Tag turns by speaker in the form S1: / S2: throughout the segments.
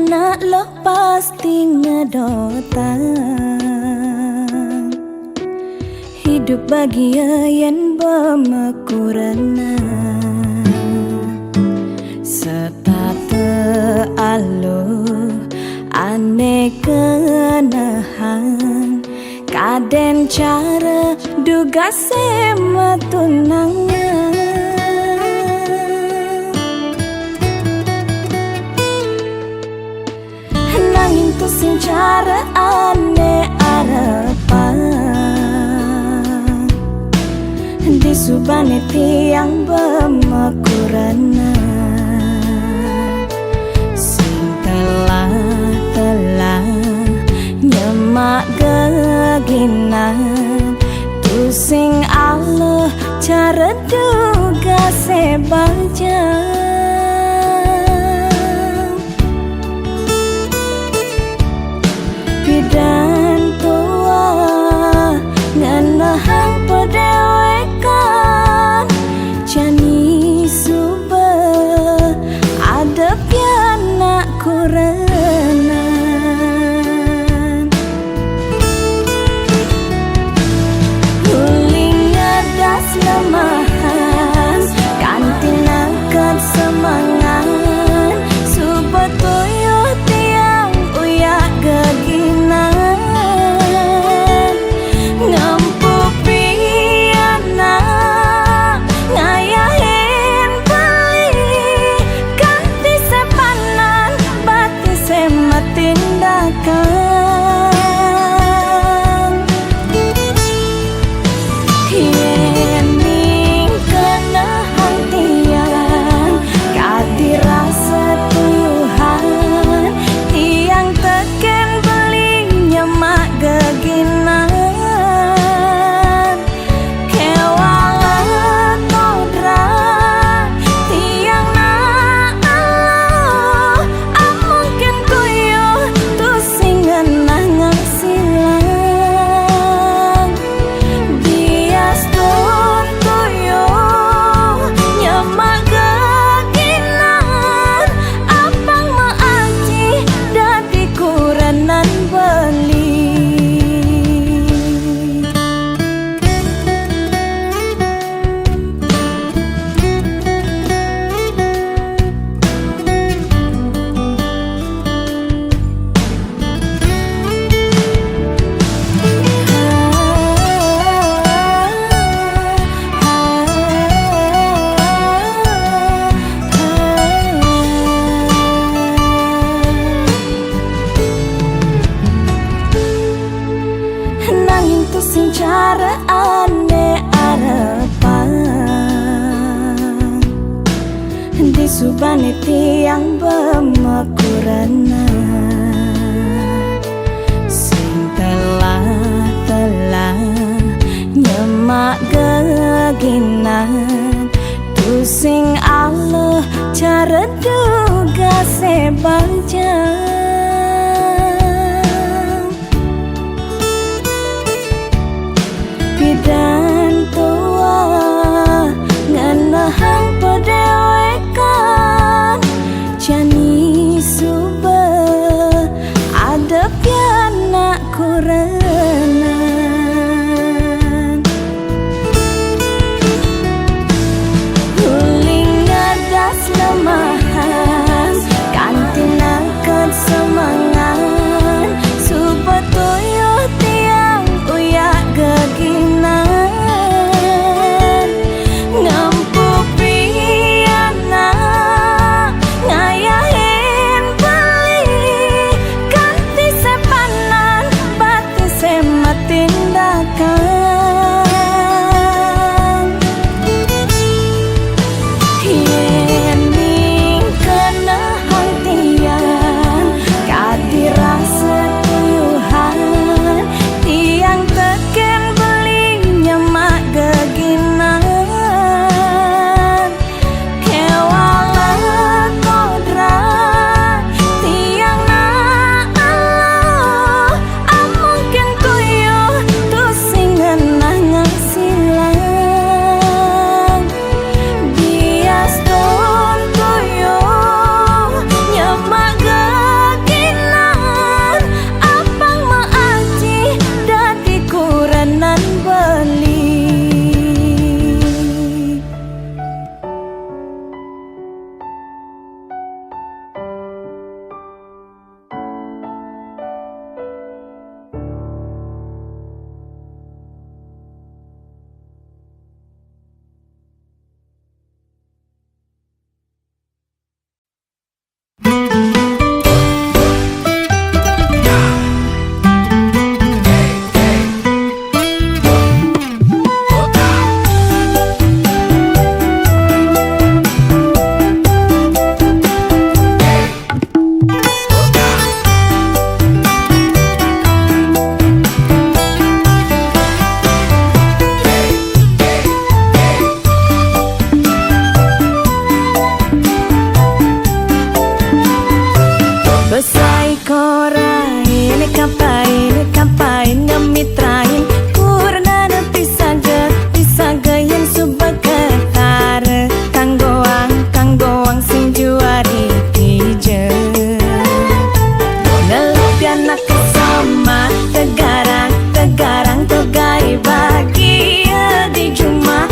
S1: anak lo pasti ngedotan. Hidup bahagia yang bermakurana, setate alo kenahan, kaden cara duga sema tunangan. Nanging tu sing cara ane arepan, di subane tiang bermakurana, sing telah nyemak geginan, tu sing Allah cara duga sebaja. Bidan tua nganahang pedewekan, jani subah ada pianak kurenan. Huling adas lemahan, kantin angkat semangat, subah tuyuh tiang uyak geginan. Sing cara ane arepan, di subane tiang bermakurana, sing telah nyemak geginan, tu sing Allah cara duga sebaja. Bidan tua nganahang pedewekan, jani subah Dosai korai ini kapai ngemitrain kurna pisaga yang subak ketare kanggoang sing juari tije ngelupian nak sama tegarang togai bahagia di Juma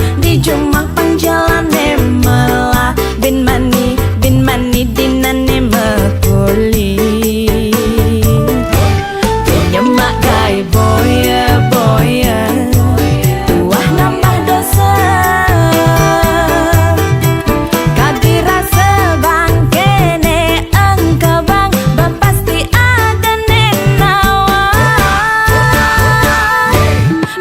S1: pangjalan melah bin mani dinane mekuli nyemak gai boya tuah nambah dosa kadira sebang kene engke bang bapasti ada nenawa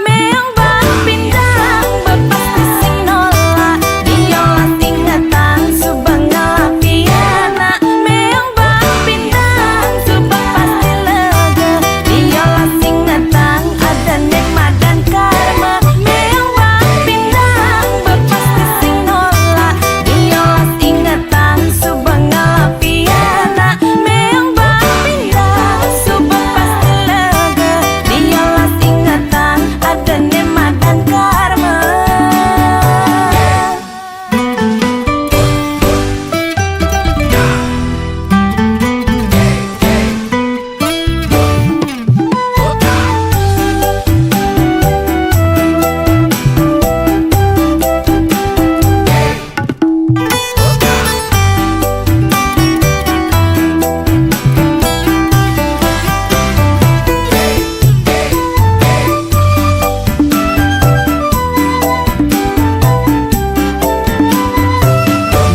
S1: meong bang pindang bapasti sing nolak diolah tingatan subang ngalapiana meong bang pindang subang pasti lega diolah tingatan ada nikmat dan karma meong bang pindang bapasti sing nolak diolah tingatan subang ngalapiana meong bang pindang subang pasti lega diolah tingatan ada nikmat dan karma.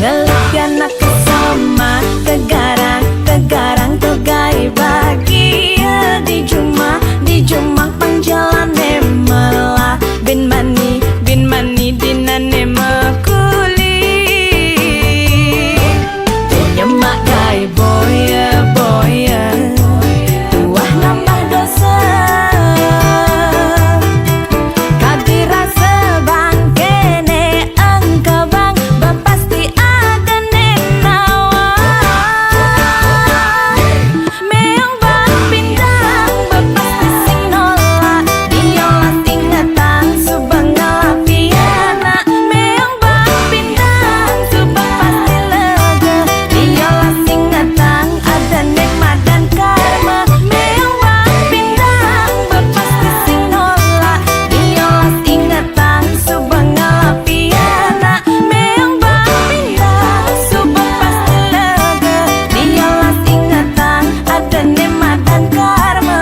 S1: Ngelupian nak sama tegarang togai bahagia di Juma pangjalan melah bin mani dinane mekuli nyemak gai boya tuah nambah dosa kadira sebang kene engke bang bapasti ada nenawa meong bang pindang bapasti sing nolak diolah tingatan subang ngalapiana meong bang pindang subang pasti lega diolah tingatan ada nikmat dan karma meong bang pindang bapasti sing nolak diolah tingatan subang ngalapiana meong bang pindang subang pasti lega diolah tingatan ada nikmat dan karma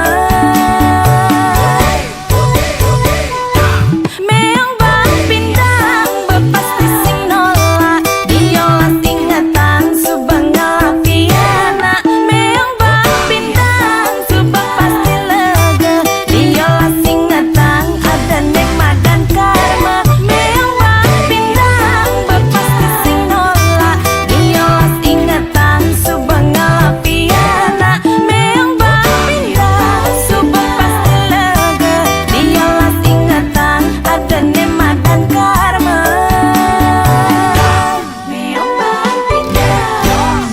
S1: meong bang pindang bapasti sing nolak diolah tingatan subang ngalapiana meong bang pindang subang pasti lega diolah tingatan ada nikmat dan karma meong bang pindang bapasti sing nolak diolah tingatan subang ngalapiana meong bang pindang subang pasti lega diolah tingatan ada nikmat dan karma meong bang pindang.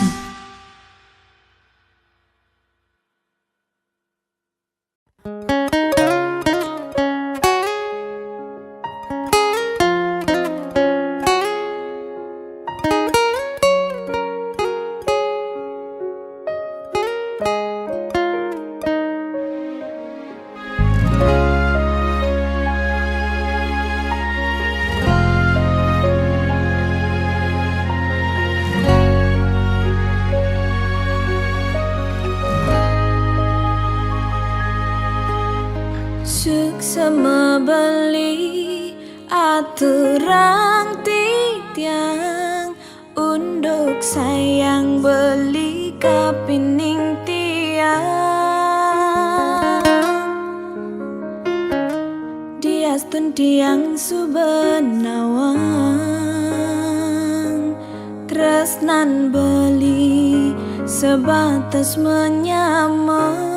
S1: Sukses membeli aturan titiang unduk sayang beli kapining tiang diastun tiang subenawang tresnan beli sebatas menyamar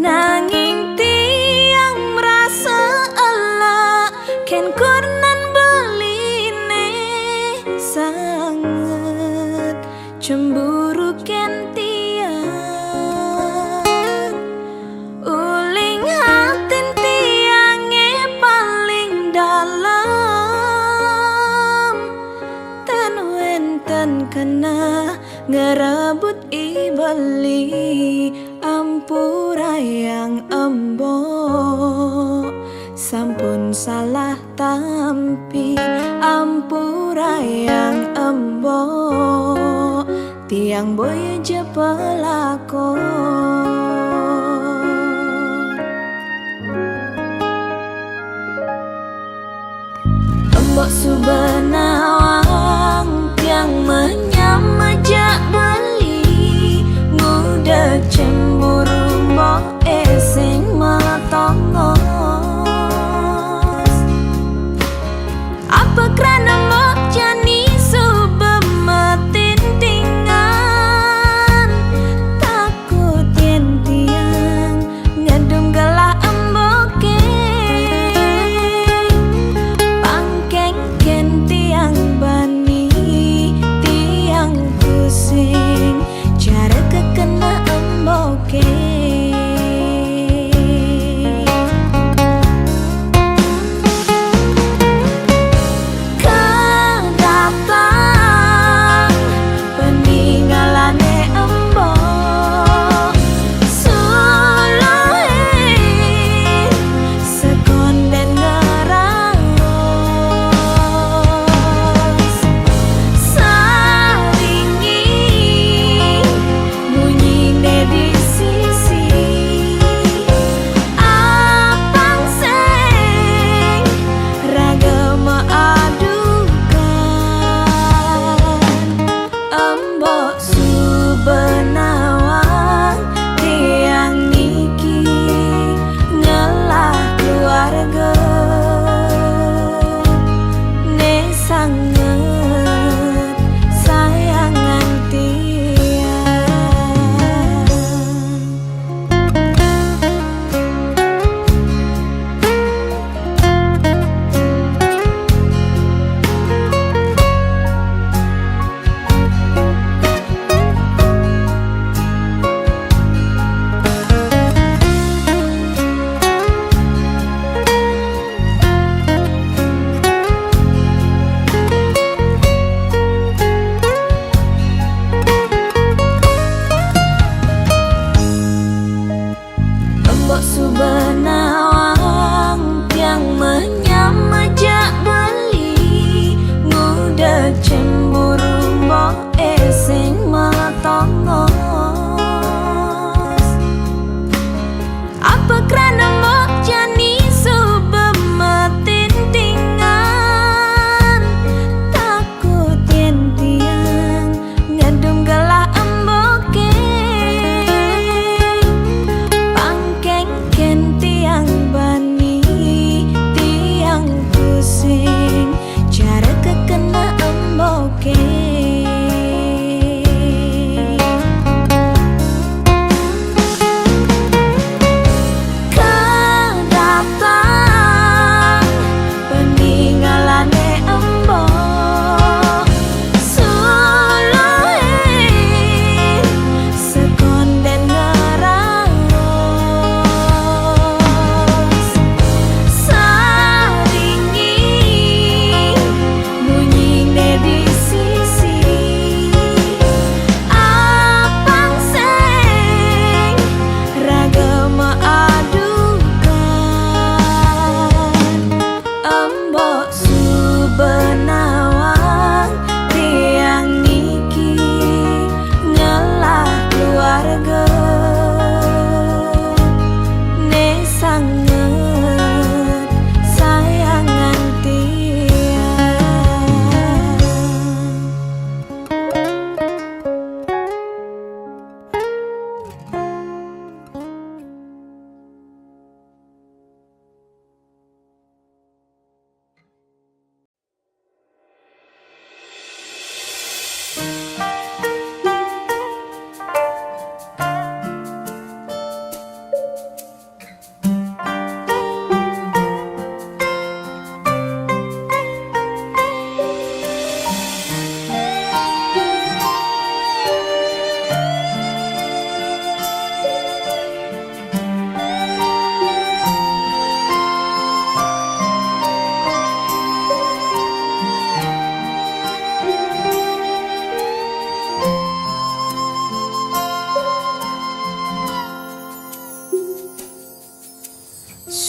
S1: nanging tiang merasa Allah ken kurnan beline sangat cemburu ken tiang uling hatin tiange paling dalam tan wenten kena ngerebut ibeli ampura yang embo sampun salah tampi ampura yang embo tiang boy je pelakon embok subenawang tiang menyamajak beli muda cemburu mbok esing metongos apa kerana mbok jani subemetin tingan takut yen tiang ngedum gelah emboke pangkeng ken tiang bani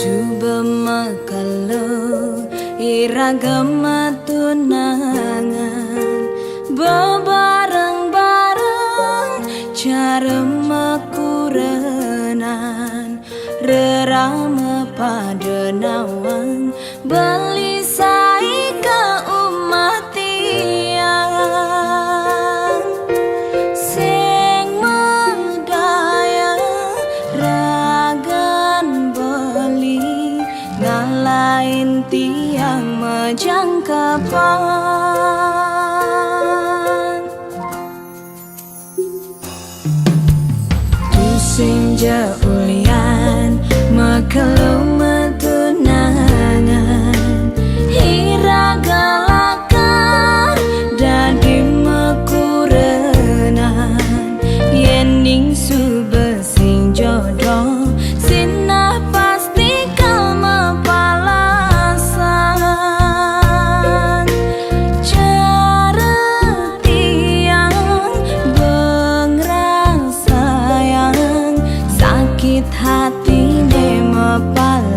S1: Subema kalau iragama tunangan bebareng-bareng cara makurenan rerama pada nawang beli sai ke umat tiang sing medaya ragan beli ngalain tiang majangkapan tusing jaulian makalau metunangan hiragalakan dadi makurenan yening subesing jodoh sinah pasti kau mapalasan cara tiang bengrang sayang sakit hati ne mapalasan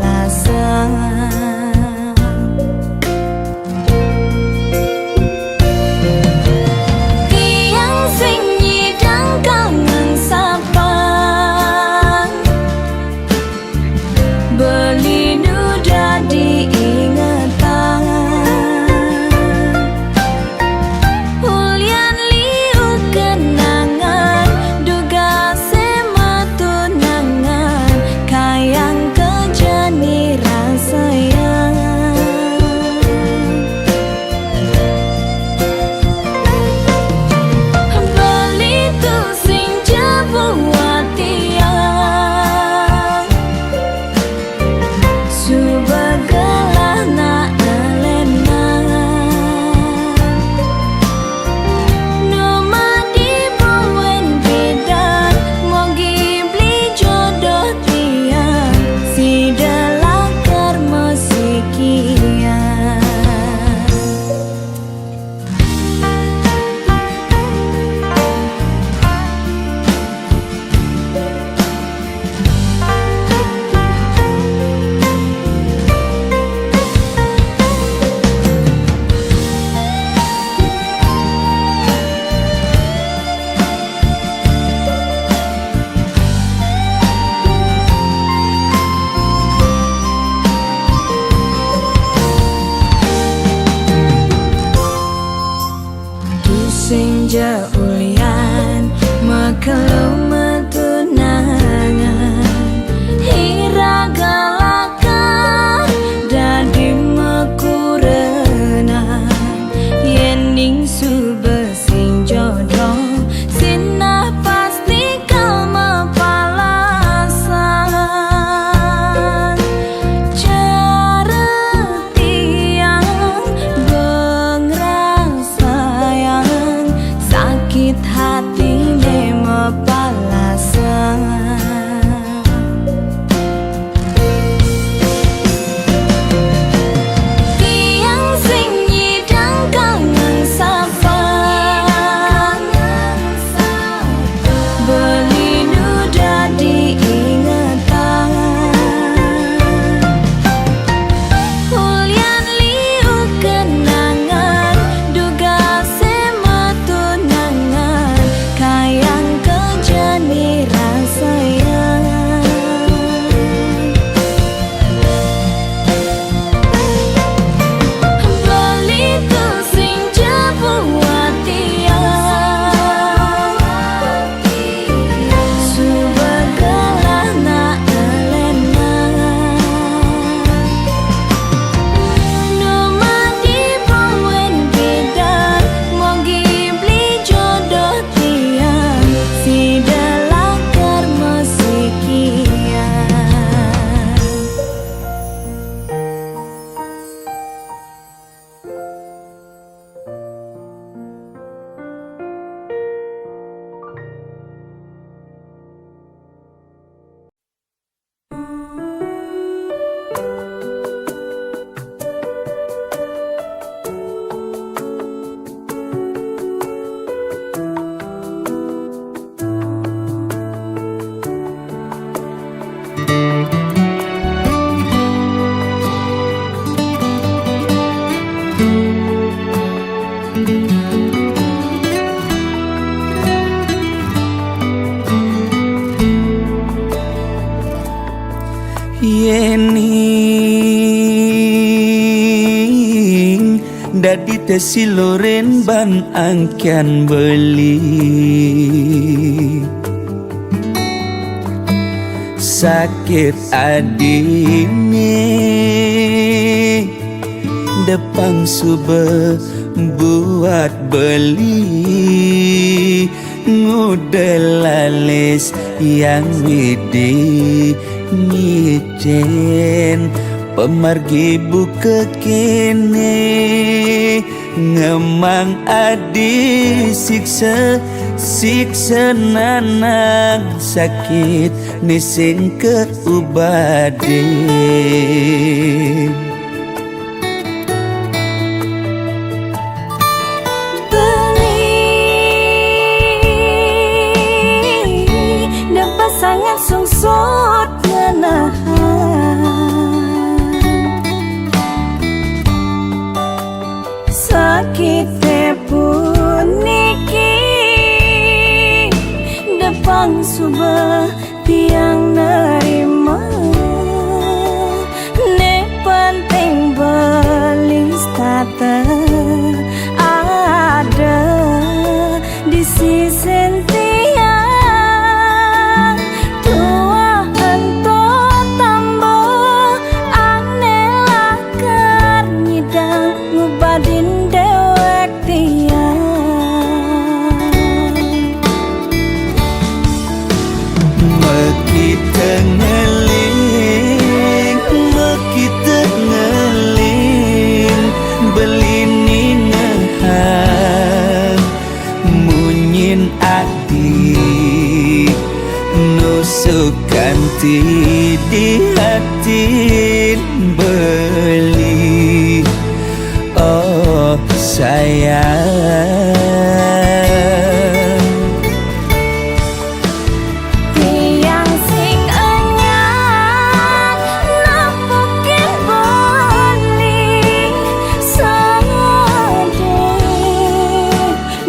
S2: Yening dadi tesi loren ban angkian beli sakit adine depan sube buat beli ngudelalis yang widi ngicen pemargi buka kene ngemang adi siksa nanang sakit nising ke ubade
S1: sangat sungsut ngenahan sakit pun niki depan subah tiang nerima ne penting belis tata ada di sisi ganti di hati beli oh sayang tiang sing anyar napukin beli sade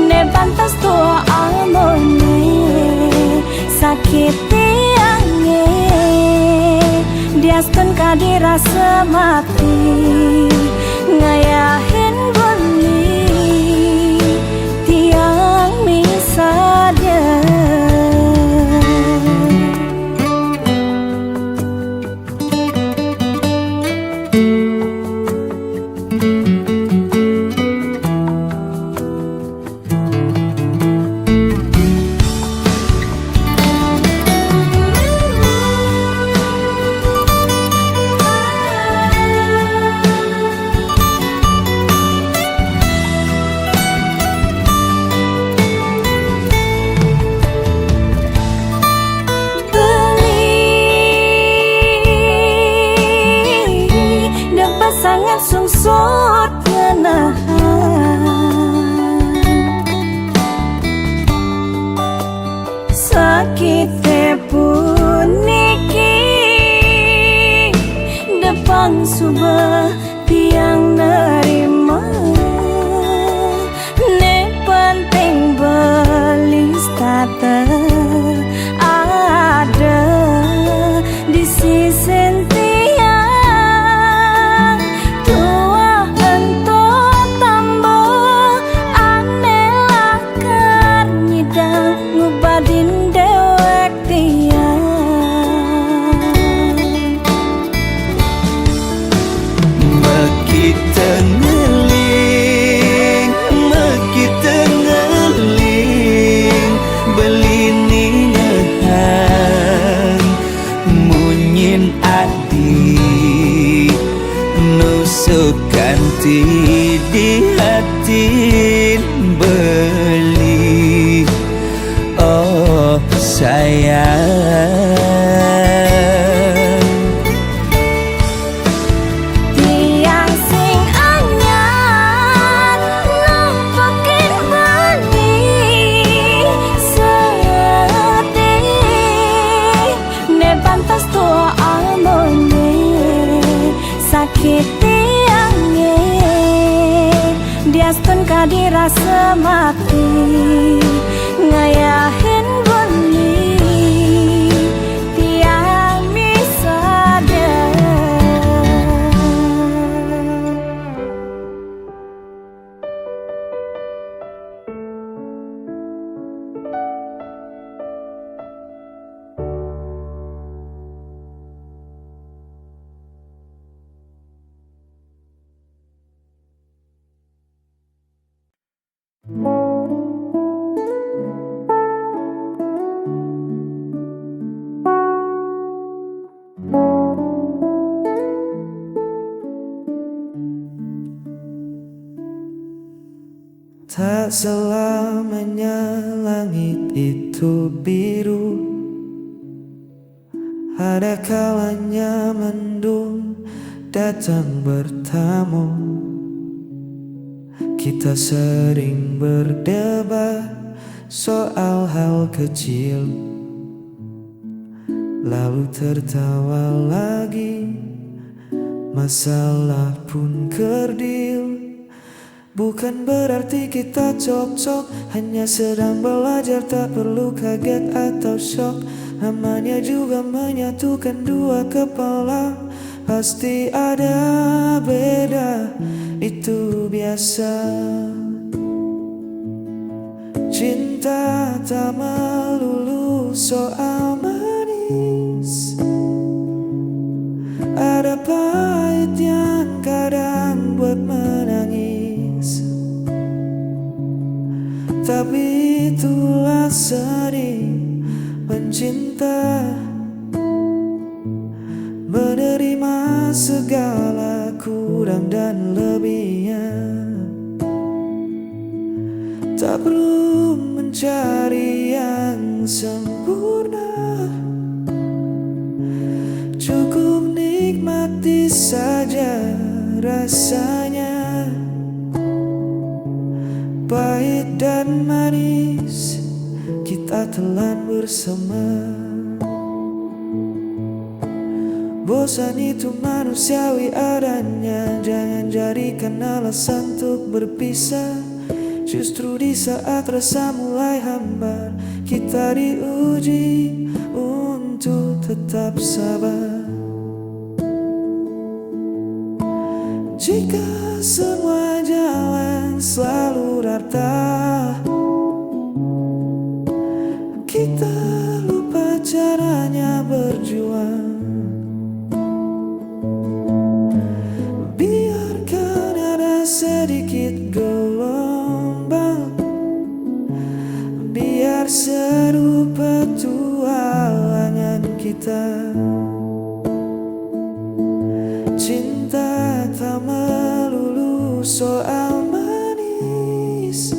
S1: ne pantas tua amone sakit Diaston kadi rasa mati ngayahin beli tiang misalnya sangat sungsut ngenahan sakit pun niki depan subah tiang nerima ne penting belis tata ada di sisi ganti di hati beli oh sayang tiang sing anyar nampakin beli sedih ne pantas tua amone sakit Diaston kadi rasa mati ngayahin beli tiang misalnya
S3: Tak selamanya langit itu biru, ada kalanya mendung datang bertamu. Kita sering berdebat soal hal kecil, lalu tertawa lagi, masalah pun kerdil. Bukan berarti kita cocok, hanya sedang belajar, tak perlu kaget atau shock. Namanya juga menyatukan dua kepala, pasti ada beda, itu biasa. Cinta tak melulu soal manis, ada pahit yang kadang buat menangis. Tapi itulah seni mencinta, menerima segala kurang dan lebihnya. Tak perlu mencari yang sempurna, cukup nikmati saja rasanya. Pahit dan manis kita telan bersama. Bosan itu manusiawi adanya, jangan jadikan alasan untuk berpisah. Justru di saat rasa mulai hambar, kita diuji untuk tetap sabar. Jika semua jalan selalu rata, kita lupa caranya berjuang. Biarkan ada sedikit gelombang, biar seru petualangan kita. Cinta tak melulu soal manis,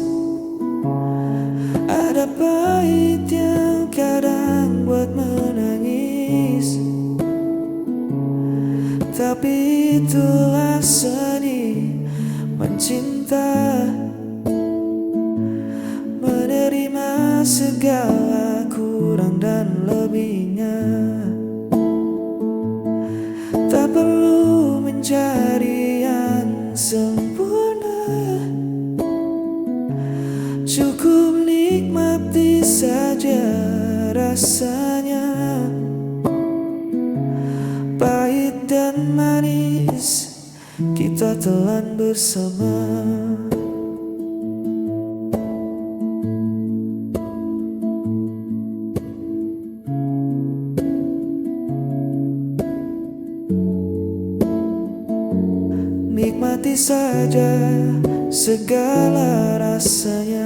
S3: ada pahit yang kadang buat menangis. Tapi itulah seni mencinta, menerima segala kurang dan lebihnya. Tak perlu mencari yang sempurna, cukup nikmati saja rasanya. Pahit dan manis kita telan bersama. Nikmati saja segala rasanya.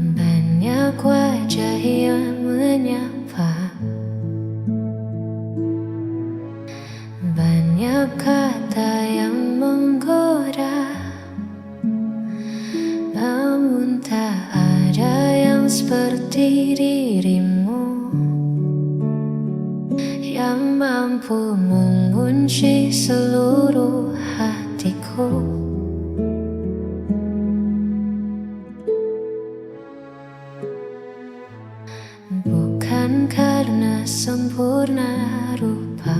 S4: Banyak wajah yang menyapa, banyak kata yang menggoda, namun tak ada yang seperti dirimu yang mampu mengunci seluruh hatiku. Bukan karena sempurna rupa,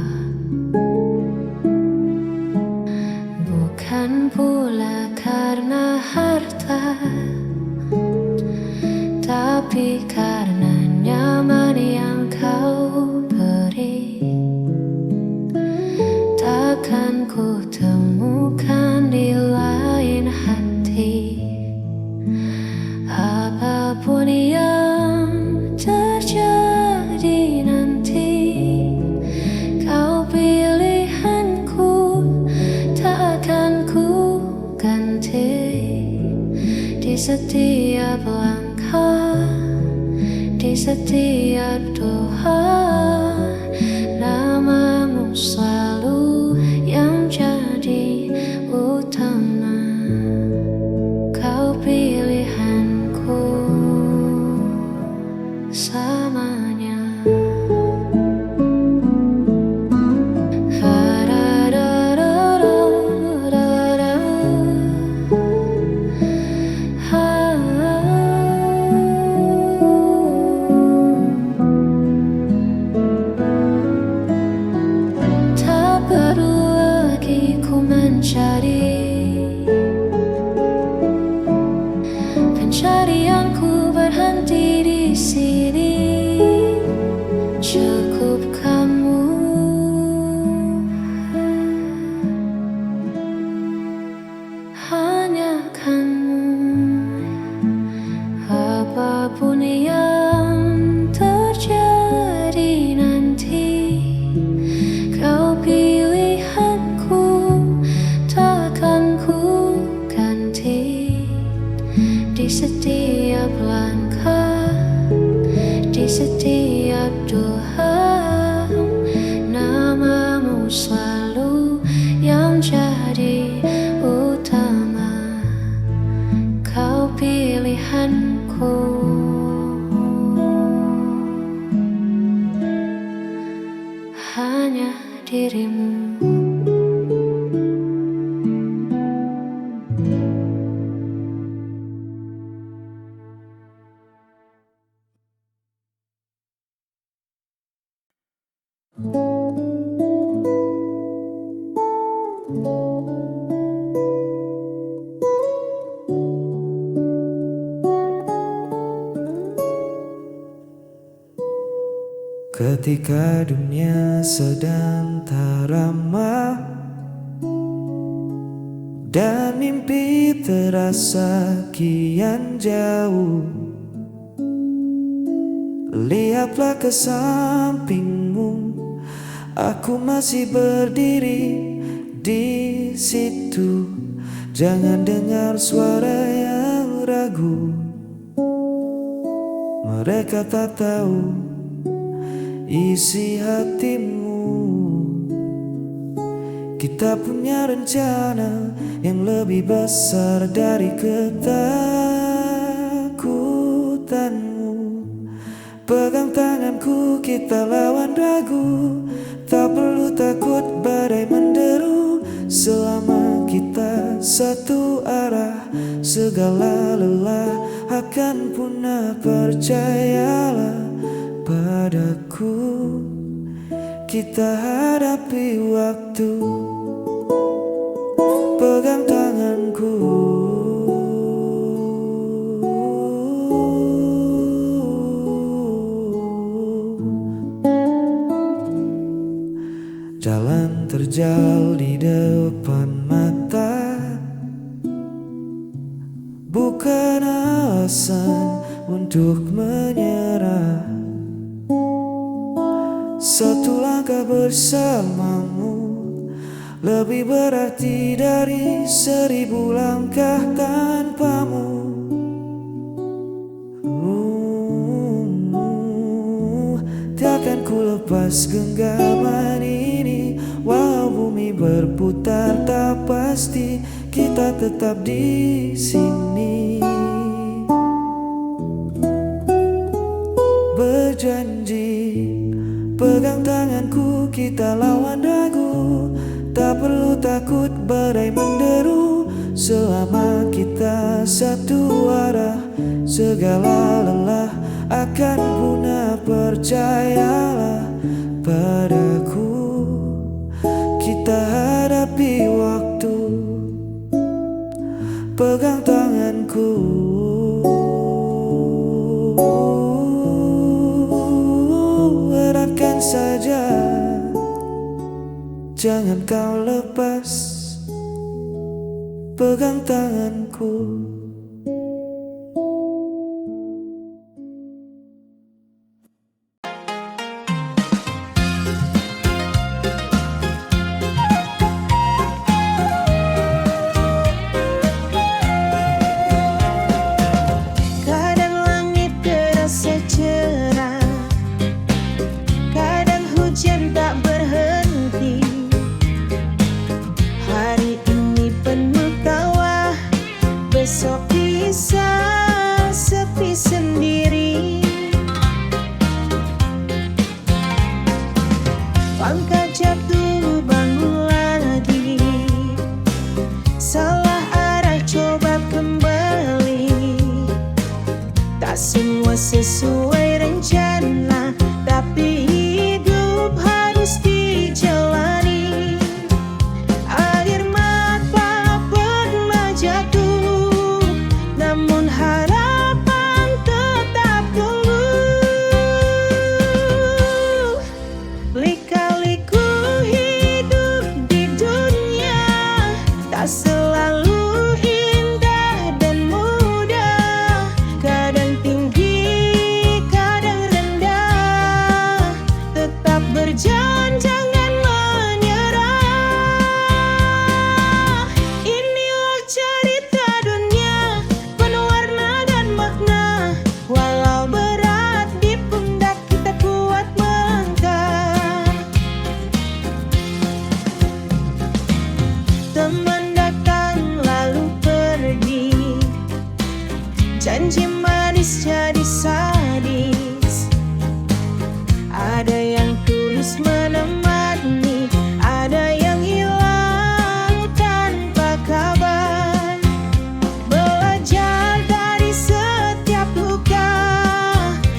S4: bukan pula karena harta, tapi karena nyaman yang kau beri. Takkan ku temukan di lain hati. Apapun yang terjadi, setiap langkah, di setiap doa, namamu selalu yang jadi utama. Kau pilihanku selamanya. Tak perlu lagi ku mencari, pencarianku berhenti di sini. Cukup kamu, hanya kamu. Apapun yang terjadi nanti, kau pilihanku, takkan ku ganti. Di setiap langkah, di setiap doa, namamu selalu yang jadi utama. Kau pilihanku, hanya dirimu.
S3: Ketika dunia sedang tak ramah dan mimpi terasa kian jauh, lihatlah ke sampingmu, aku masih berdiri di situ. Jangan dengar suara yang ragu, mereka tak tahu isi hatimu. Kita punya rencana yang lebih besar dari ketakutanmu. Pegang tanganku, kita lawan ragu. Tak perlu takut badai menderu. Selama kita satu arah, segala lelah akan punah. Percayalah padaku, kita hadapi waktu. Pegang tanganku, jalan terjal di depan mata, bukan alasan untuk menyerah. Satu langkah bersamamu lebih berarti dari 1000 langkah tanpamu. Takkan ku lepas genggaman ini, walau bumi berputar tak pasti, kita tetap di sini. Berjanji, pegang tanganku, kita lawan ragu. Tak perlu takut badai menderu. Selama kita satu arah, segala lelah akan punah. Percayalah padaku, kita hadapi waktu. Pegang tanganku, eratkan saja, jangan kau lepas. Pegang tanganku.
S1: Teman datang lalu pergi, janji manis jadi sadis. Ada yang tulus menemani, ada yang hilang tanpa kabar. Belajar dari setiap luka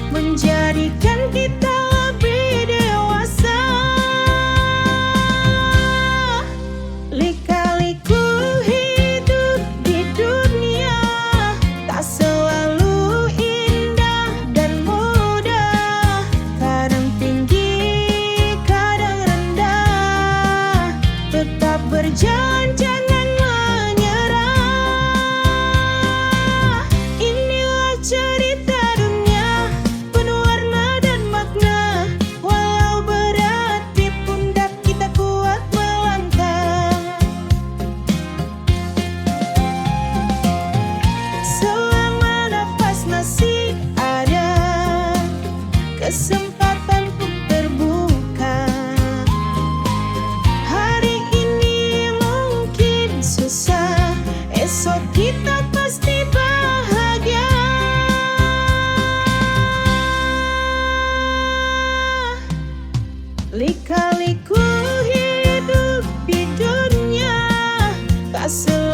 S1: menjadikan kita lebih dewasa. Lika-liku hidup di dunia tak selalu indah dan mudah. Kadang tinggi, kadang rendah. Tetap berjalan, jangan menyerah. Inilah cerita dunia, penuh warna dan makna. Walau berat di pundak, kita kuat melangkah. Selama nafas masih ada, kesempatan pun terbuka. Hari ini mungkin susah, esok kita pasti bahagia. Lika-liku hidup di dunia tak selalu